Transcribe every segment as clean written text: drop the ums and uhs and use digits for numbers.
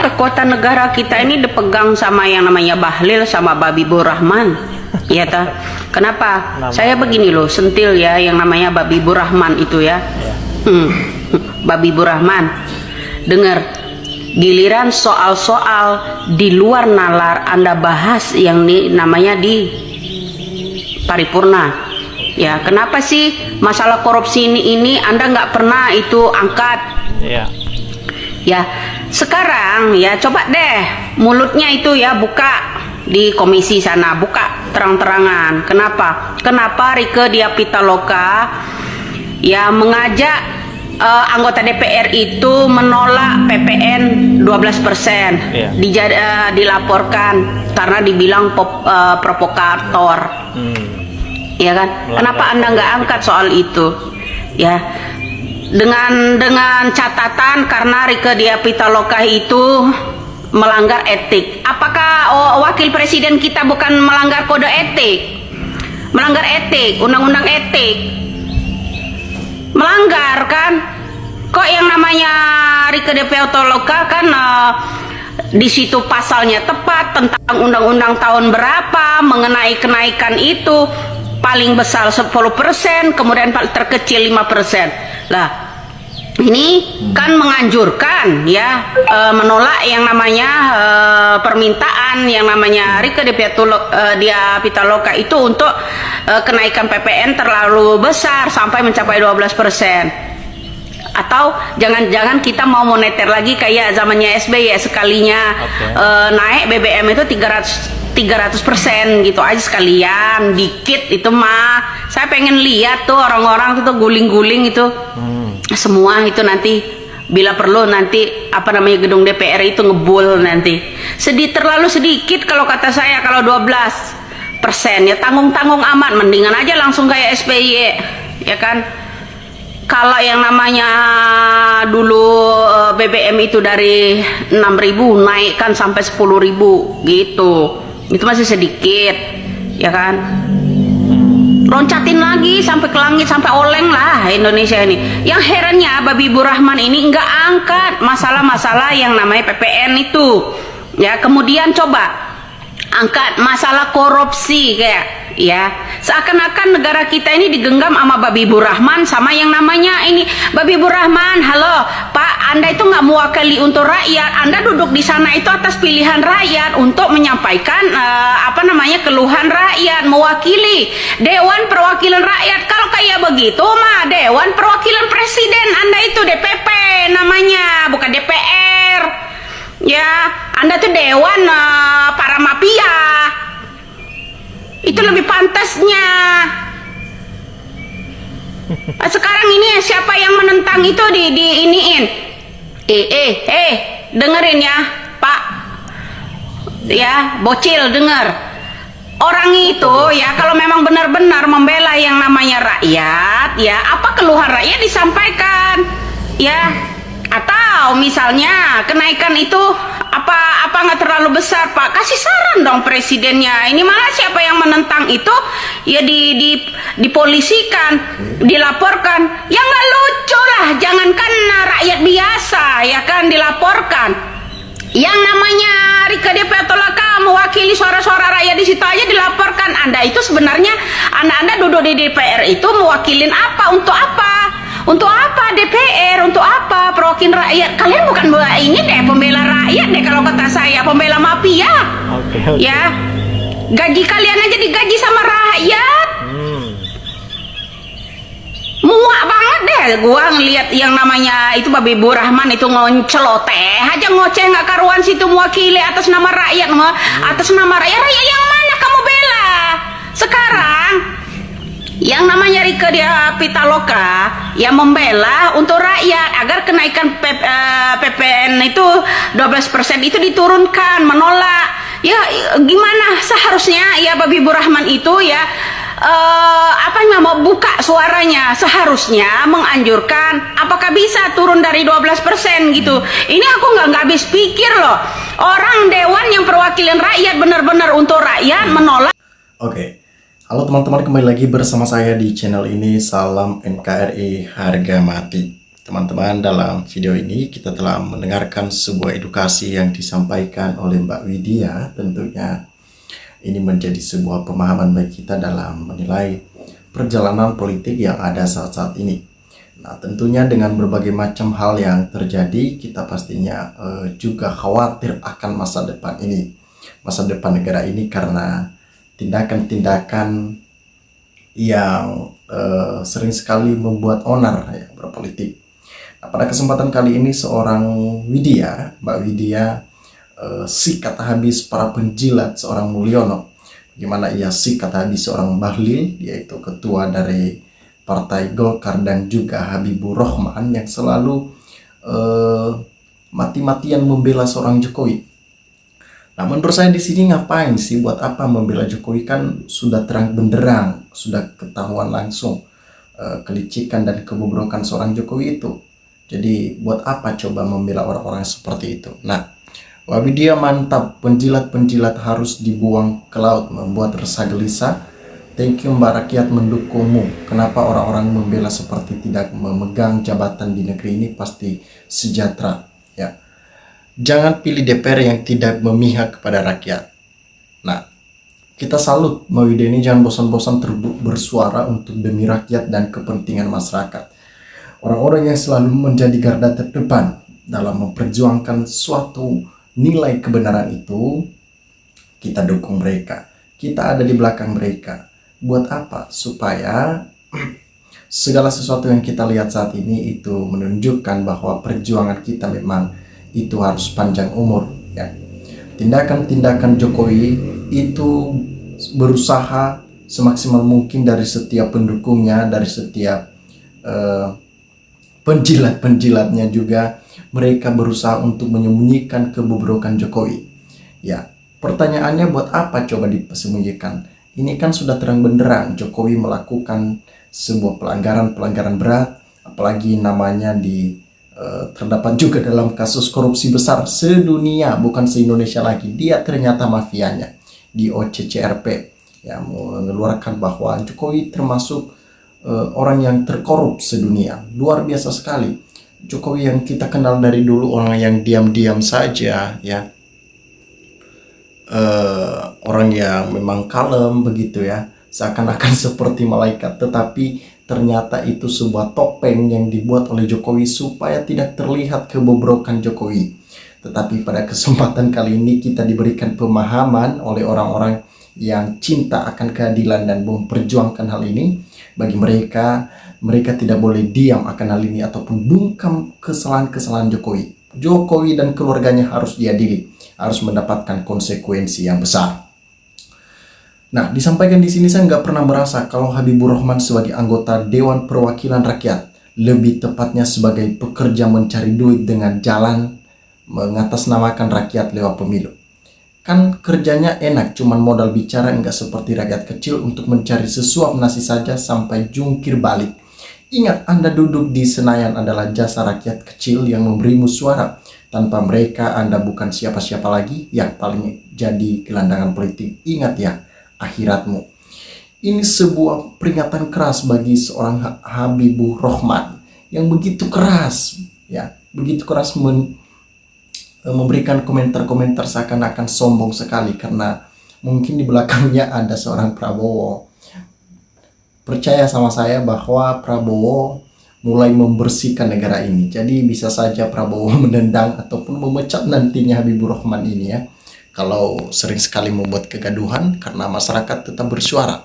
kekuatan negara kita ini dipegang sama yang namanya Bahlil sama Babibur Rahman. Iya ta. Kenapa? Saya begini loh, sentil ya yang namanya Babibur Rahman itu ya. Babibur Rahman. Dengar, giliran soal-soal di luar nalar Anda bahas yang namanya di paripurna. Ya, kenapa sih masalah korupsi ini Anda nggak pernah itu angkat? Ya, sekarang ya coba deh mulutnya itu ya buka di komisi sana, buka terang-terangan. Kenapa Rieke Diah Pitaloka ya mengajak anggota DPR itu menolak PPN 12%. Dilaporkan karena dibilang provokator. Ya kan? Kenapa Anda nggak angkat soal itu? Ya, dengan catatan karena Rieke Diah Pitaloka itu melanggar etik. Apakah wakil presiden kita bukan melanggar kode etik? Melanggar etik, undang-undang etik. Melanggar kan? Kok yang namanya Rieke Diah Pitaloka kan di situ pasalnya tepat tentang undang-undang tahun berapa mengenai kenaikan itu paling besar 10%, kemudian paling terkecil 5%. Lah, ini kan menganjurkan ya menolak yang namanya permintaan yang namanya Rieke Diah Pitaloka itu untuk kenaikan PPN terlalu besar sampai mencapai 12%. Atau jangan-jangan kita mau moneter lagi kayak zamannya SBY ya, sekalinya naik BBM itu 300% gitu aja sekalian, dikit itu mah. Saya pengen lihat tuh orang-orang tuh guling-guling itu semua itu nanti bila perlu nanti gedung DPR itu ngebul nanti. Terlalu sedikit kalau kata saya, kalau 12% ya tanggung-tanggung amat, mendingan aja langsung kayak SBY ya kan. Kalau yang namanya dulu BBM itu dari 6.000 naikkan sampai 10.000 gitu. Itu masih sedikit, ya kan? Loncatin lagi sampai ke langit, sampai oleng lah Indonesia ini. Yang herannya Babibur Rahman ini nggak angkat masalah-masalah yang namanya PPN itu. Ya, kemudian coba angkat masalah korupsi kayak ya, seakan-akan negara kita ini digenggam sama Babibur Rahman sama yang namanya ini Babibur Rahman. Halo Pak, Anda itu nggak mewakili untuk rakyat. Anda duduk di sana itu atas pilihan rakyat untuk menyampaikan keluhan rakyat, mewakili Dewan Perwakilan Rakyat. Kalau kayak begitu mah Dewan Perwakilan Presiden, Anda itu DPP namanya, bukan DPR ya. Anda tuh dewan para mafia. Itu lebih pantasnya. Sekarang ini siapa yang menentang itu iniin. Dengerin ya, Pak. Ya, bocil denger. Orang itu ya kalau memang benar-benar membela yang namanya rakyat, ya apa keluhan rakyat disampaikan. Ya, atau misalnya kenaikan itu apa nggak terlalu besar Pak, kasih saran dong presidennya. Ini malah siapa yang menentang itu ya dipolisikan, dilaporkan. Ya nggak lucu lah, jangankan rakyat biasa ya kan dilaporkan. Yang namanya Rieke Diah Pitaloka mewakili suara-suara rakyat di situ aja dilaporkan. Anda itu sebenarnya Anda duduk di DPR itu mewakilin apa? Untuk apa? Untuk apa DPR? Untuk apa perwakilan rakyat? Kalian bukan ini deh pembela rakyat deh kalau kata saya, pembela mafia. Ya, gaji kalian aja digaji sama rakyat. Muak banget deh gua ngelihat yang namanya itu Babibur Rahman itu ngonceloteh aja, ngoceh nggak karuan situ mewakili atas nama rakyat. Atas nama rakyat yang mana kamu bela? Sekarang yang namanya Rieke Diah Pitaloka yang membela untuk rakyat agar kenaikan PPN itu 12% itu diturunkan, menolak. Ya gimana seharusnya ya Babibur Rahman itu ya mau buka suaranya, seharusnya menganjurkan apakah bisa turun dari 12% gitu. Ini aku nggak habis pikir loh, orang dewan yang perwakilan rakyat benar-benar untuk rakyat menolak. Oke. Halo teman-teman, kembali lagi bersama saya di channel ini. Salam NKRI harga mati. teman-teman, dalam video ini kita telah mendengarkan sebuah edukasi yang disampaikan oleh Mbak Widya. Tentunya ini menjadi sebuah pemahaman bagi kita dalam menilai perjalanan politik yang ada saat-saat ini. Nah, tentunya dengan berbagai macam hal yang terjadi, kita pastinya juga khawatir akan masa depan ini, masa depan negara ini, karena tindakan-tindakan yang sering sekali membuat onar ya, berpolitik. Nah, pada kesempatan kali ini seorang Mbak Widya sikat habis para penjilat seorang Mulyono. Bagaimana ia sikat habis seorang Bahlil, yaitu ketua dari Partai Golkar, dan juga Habibur Rahman yang selalu mati-matian membela seorang Jokowi. Nah, menurut saya di sini ngapain sih, buat apa membela Jokowi? Kan sudah terang benderang, sudah ketahuan langsung kelicikan dan kebobrokan seorang Jokowi itu. Jadi buat apa coba membela orang-orang seperti itu? Nah, Widya mantap, penjilat-penjilat harus dibuang ke laut, membuat resah gelisah. Thank you Mbak, rakyat mendukungmu. Kenapa orang-orang membela seperti tidak memegang jabatan di negeri ini pasti sejahtera ya. Jangan pilih DPR yang tidak memihak kepada rakyat. Nah, kita salut Mbak Widya ini jangan bosan-bosan bersuara untuk demi rakyat dan kepentingan masyarakat. Orang-orang yang selalu menjadi garda terdepan dalam memperjuangkan suatu nilai kebenaran itu, kita dukung mereka. Kita ada di belakang mereka. Buat apa? Supaya segala sesuatu yang kita lihat saat ini itu menunjukkan bahwa perjuangan kita memang itu harus panjang umur ya. Tindakan-tindakan Jokowi itu berusaha semaksimal mungkin dari setiap pendukungnya, dari setiap penjilat-penjilatnya juga, mereka berusaha untuk menyembunyikan kebobrokan Jokowi. Ya, pertanyaannya buat apa coba disembunyikan? Ini kan sudah terang benderang Jokowi melakukan sebuah pelanggaran berat, apalagi namanya terdapat juga dalam kasus korupsi besar sedunia, bukan se-Indonesia lagi. Dia ternyata mafianya di OCCRP, ya, mengeluarkan bahwa Jokowi termasuk orang yang terkorup sedunia. Luar biasa sekali. Jokowi yang kita kenal dari dulu orang yang diam-diam saja ya, orang yang memang kalem begitu ya, seakan-akan seperti malaikat, tetapi ternyata itu sebuah topeng yang dibuat oleh Jokowi supaya tidak terlihat kebobrokan Jokowi. Tetapi pada kesempatan kali ini kita diberikan pemahaman oleh orang-orang yang cinta akan keadilan dan memperjuangkan hal ini. Bagi mereka tidak boleh diam akan hal ini ataupun bungkam kesalahan-kesalahan Jokowi. Jokowi dan keluarganya harus diadili, harus mendapatkan konsekuensi yang besar. Nah, disampaikan di sini saya nggak pernah merasa kalau Habibur Rahman sebagai anggota Dewan Perwakilan Rakyat, lebih tepatnya sebagai pekerja mencari duit dengan jalan mengatasnamakan rakyat lewat pemilu. Kan kerjanya enak, cuman modal bicara, nggak seperti rakyat kecil untuk mencari sesuap nasi saja sampai jungkir balik. Ingat, Anda duduk di Senayan adalah jasa rakyat kecil yang memberimu suara. Tanpa mereka Anda bukan siapa-siapa lagi, yang paling jadi gelandangan politik. Ingat ya, akhiratmu. Ini sebuah peringatan keras bagi seorang Habibur Rahman yang begitu keras ya, begitu keras memberikan komentar-komentar seakan-akan sombong sekali, karena mungkin di belakangnya ada seorang Prabowo. Percaya sama saya bahwa Prabowo mulai membersihkan negara ini. Jadi bisa saja Prabowo menendang ataupun memecat nantinya Habibur Rahman ini ya, kalau sering sekali membuat kegaduhan karena masyarakat tetap bersuara.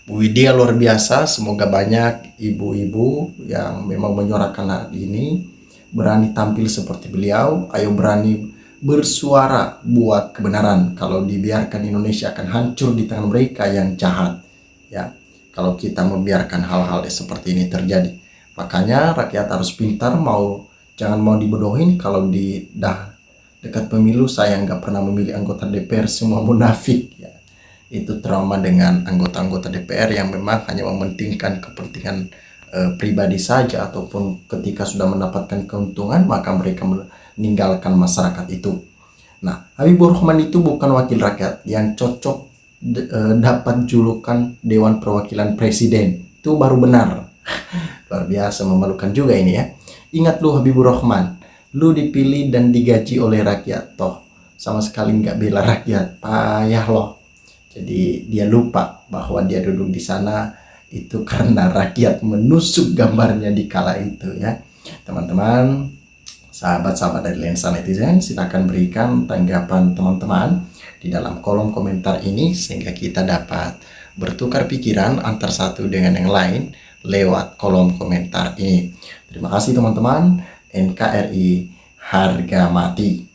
Bu Widya luar biasa, semoga banyak ibu-ibu yang memang menyuarakan hal ini berani tampil seperti beliau. Ayo berani bersuara buat kebenaran. Kalau dibiarkan Indonesia akan hancur di tangan mereka yang jahat ya, kalau kita membiarkan hal-hal seperti ini terjadi. Makanya rakyat harus pintar, jangan mau dibodohin. Kalau dekat pemilu, saya nggak pernah memilih anggota DPR, semua munafik ya. Itu trauma dengan anggota-anggota DPR yang memang hanya mementingkan kepentingan pribadi saja, ataupun ketika sudah mendapatkan keuntungan maka mereka meninggalkan masyarakat itu. Nah, Habibur Rahman itu bukan wakil rakyat yang cocok dapat julukan Dewan Perwakilan Presiden. Itu baru benar. Luar biasa memalukan juga ini ya. Ingat lu Habibur Rahman, lu dipilih dan digaji oleh rakyat, toh sama sekali nggak bela rakyat, payah loh. Jadi dia lupa bahwa dia duduk di sana itu karena rakyat menusuk gambarnya di kala itu ya. Teman-teman, sahabat-sahabat dari Lensa Netizen, silakan berikan tanggapan teman-teman di dalam kolom komentar ini sehingga kita dapat bertukar pikiran antar satu dengan yang lain lewat kolom komentar ini. Terima kasih teman-teman. NKRI harga mati.